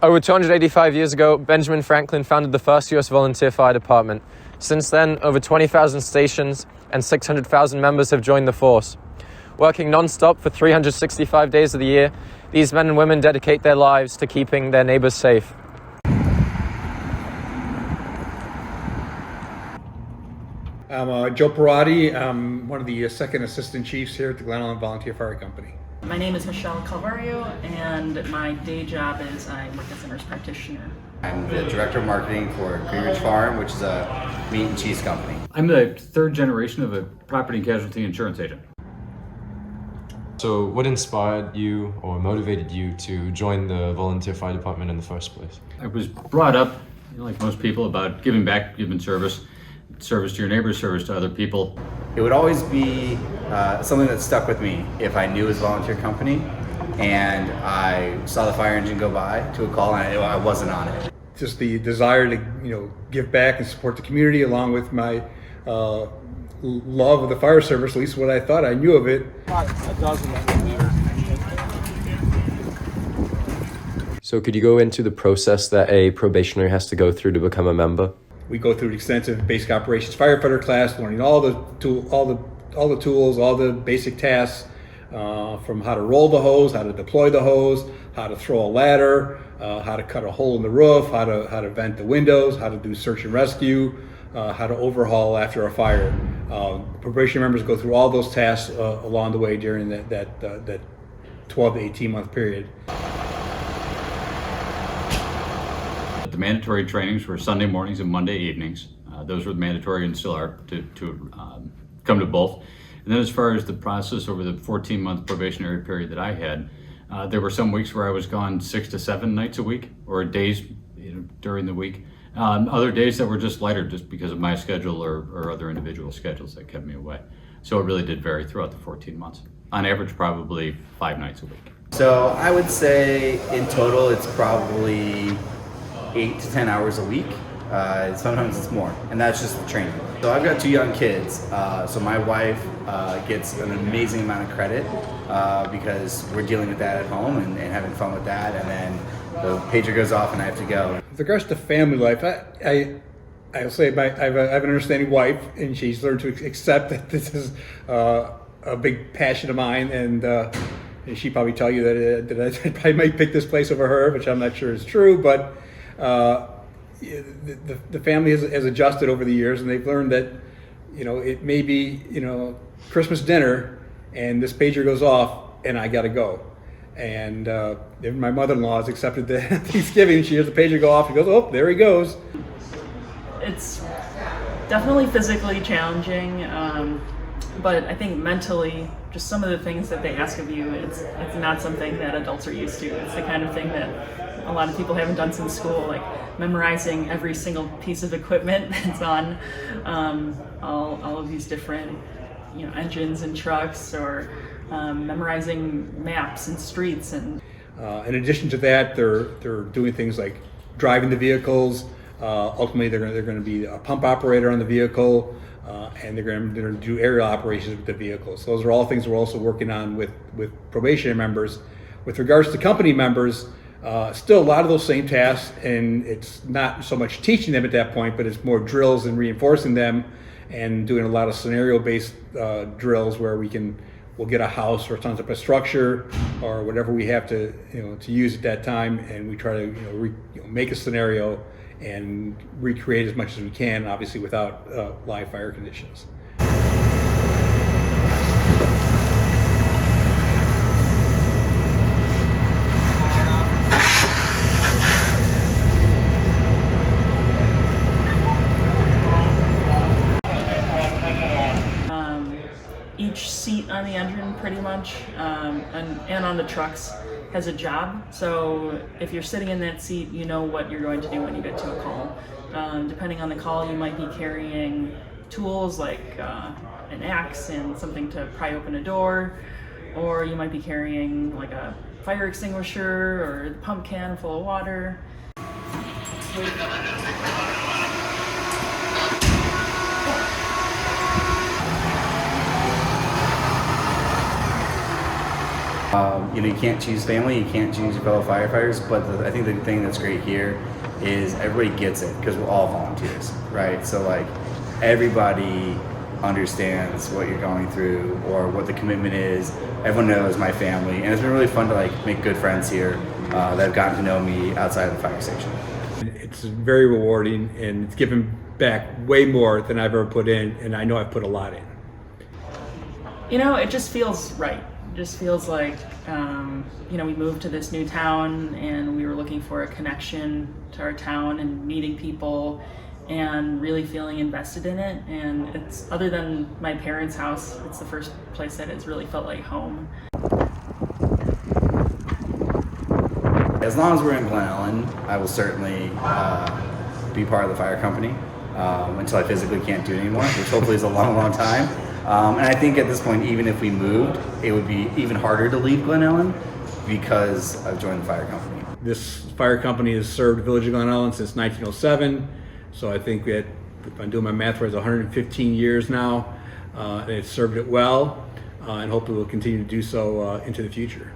Over 285 years ago, Benjamin Franklin founded the first U.S. volunteer fire department. Since then, over 20,000 stations and 600,000 members have joined the force. Working non-stop for 365 days of the year, these men and women dedicate their lives to keeping their neighbors safe. I'm Joe Perotti. I'm one of the second assistant chiefs here at the Glen Ellyn Volunteer Fire Company. My name is Michelle Calvario, and my day job is I work as a nurse practitioner. I'm the director of marketing for Green Ridge Farm, which is a meat and cheese company. I'm the third generation of a property and casualty insurance agent. So what inspired you or motivated you to join the volunteer fire department in the first place? I was brought up, like most people, about giving back, giving service to your neighbors, service to other people. It would always be something that stuck with me if I knew it was a volunteer company and I saw the fire engine go by to a call and I wasn't on it. Just the desire to give back and support the community, along with my love of the fire service, at least what I thought I knew of it. So could you go into the process that a probationary has to go through to become a member? We go through an extensive basic operations firefighter class, learning all the tools, all the basic tasks, from how to roll the hose, how to deploy the hose, how to throw a ladder, how to cut a hole in the roof, how to vent the windows, how to do search and rescue, how to overhaul after a fire. Probation members go through all those tasks along the way during that 12 to 18 month period. The mandatory trainings were Sunday mornings and Monday evenings. Those were mandatory and still are to come to both. And then as far as the process over the 14-month probationary period that I had, there were some weeks where I was gone 6 to 7 nights a week, or days during the week. Other days that were just lighter just because of my schedule or other individual schedules that kept me away. So it really did vary throughout the 14 months. On average, probably 5 nights a week. So I would say in total it's probably 8 to 10 hours a week. Sometimes it's more, and that's just the training. So I've got 2 young kids, so my wife gets an amazing amount of credit because we're dealing with that at home and having fun with that, and then the pager goes off and I have to go. With regards to family life, I'll say I have an understanding wife, and she's learned to accept that this is a big passion of mine, and she'd probably tell you that I probably might pick this place over her, which I'm not sure is true, but the family has adjusted over the years, and they've learned that it may be Christmas dinner and this pager goes off and I gotta go. And my mother-in-law has accepted that Thanksgiving she hears the pager go off, she goes, oh, there he goes. It's definitely physically challenging, but I think mentally, just some of the things that they ask of you, it's not something that adults are used to. It's the kind of thing that a lot of people haven't done since school, like memorizing every single piece of equipment that's on all of these different engines and trucks, or memorizing maps and streets. And in addition to that, they're doing things like driving the vehicles. Ultimately, they're going to be a pump operator on the vehicle, and they're going to do aerial operations with the vehicle. So those are all things we're also working on with probationary members. With regards to company members, still a lot of those same tasks, and it's not so much teaching them at that point, but it's more drills and reinforcing them, and doing a lot of scenario-based drills where we'll get a house or some type of structure or whatever we have to use at that time, and we try to make a scenario and recreate as much as we can, obviously without live fire conditions. Each seat on the engine pretty much, and on the trucks, has a job. So if you're sitting in that seat, you know what you're going to do when you get to a call. Depending on the call, you might be carrying tools like an axe and something to pry open a door, or you might be carrying like a fire extinguisher or a pump can full of water. You can't choose family, you can't choose your fellow firefighters, but I think the thing that's great here is everybody gets it because we're all volunteers, right? So like everybody understands what you're going through or what the commitment is. Everyone knows my family, and it's been really fun to like make good friends here that have gotten to know me outside of the fire station. It's very rewarding, and it's given back way more than I've ever put in, and I know I've put a lot in. It just feels right. It just feels like, we moved to this new town and we were looking for a connection to our town and meeting people and really feeling invested in it. And it's, other than my parents' house, it's the first place that it's really felt like home. As long as we're in Glen Ellyn, I will certainly be part of the fire company until I physically can't do it anymore, which hopefully is a long, long time. And I think at this point, even if we moved, it would be even harder to leave Glen Ellyn because I've joined the fire company. This fire company has served the village of Glen Ellyn since 1907, so I think that, if I'm doing my math right, it's 115 years now, and it's served it well, and hopefully will continue to do so into the future.